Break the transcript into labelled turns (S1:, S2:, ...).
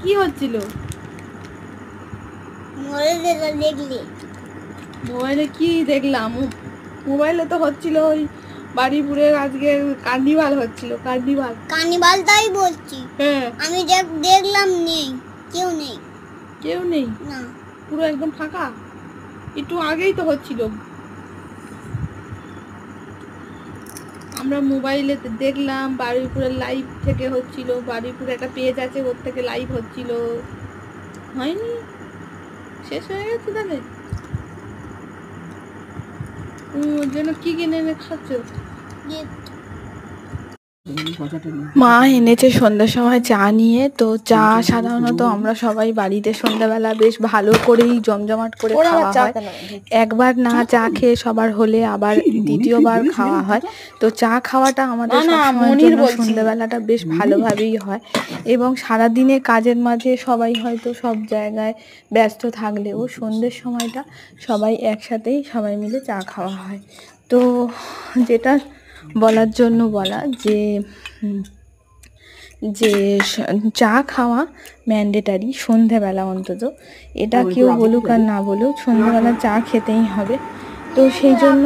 S1: কি হচ্ছিল? মোবাইলে কি দেখলাম? মোবাইলে তো হচ্ছিল ওই বাড়িপুরের আজকে কার্নিভাল হচ্ছিল। কার্নিভালটাই বলছি। হ্যাঁ, আমি দেখলাম নেই, কেউ নেই না, পুরো একদম ফাঁকা। একটু আগেই তো হচ্ছিল। আমরা মোবাইলে দেখলাম বারুইপুরের লাইভ থেকে হচ্ছিল। বারুইপুরে একটা পেজ আছে, ওর থেকে লাইভ হচ্ছিল। হয়নি, শেষ হয়ে গেছে তাদের। ওর জন্য কি কিনে এনে খাচ্ছ? মা এনেছে সন্ধ্যার সময় চা নিয়ে। তো চা সাধারণত আমরা সবাই বাড়িতে সন্ধ্যাবেলা বেশ ভালো করেই জমজমাট করে খাওয়া হয়। একবার না চা খেয়ে সবার হলে আবার দ্বিতীয়বার খাওয়া হয়। তো চা খাওয়াটা আমাদের সবসময়ের জন্য সন্ধ্যাবেলাটা বেশ ভালোভাবেই হয়। এবং সারাদিনে কাজের মাঝে সবাই হয়তো সব জায়গায় ব্যস্ত থাকলেও সন্ধ্যের সময়টা সবাই একসাথেই সবাই মিলে চা খাওয়া হয়। তো যেটা বলার জন্য বলা যে চা খাওয়া ম্যান্ডেটারি সন্ধেবেলা অন্তত। এটা কেউ বলুক আর না বলুক, সন্ধেবেলা চা খেতেই হবে। তো সেই জন্য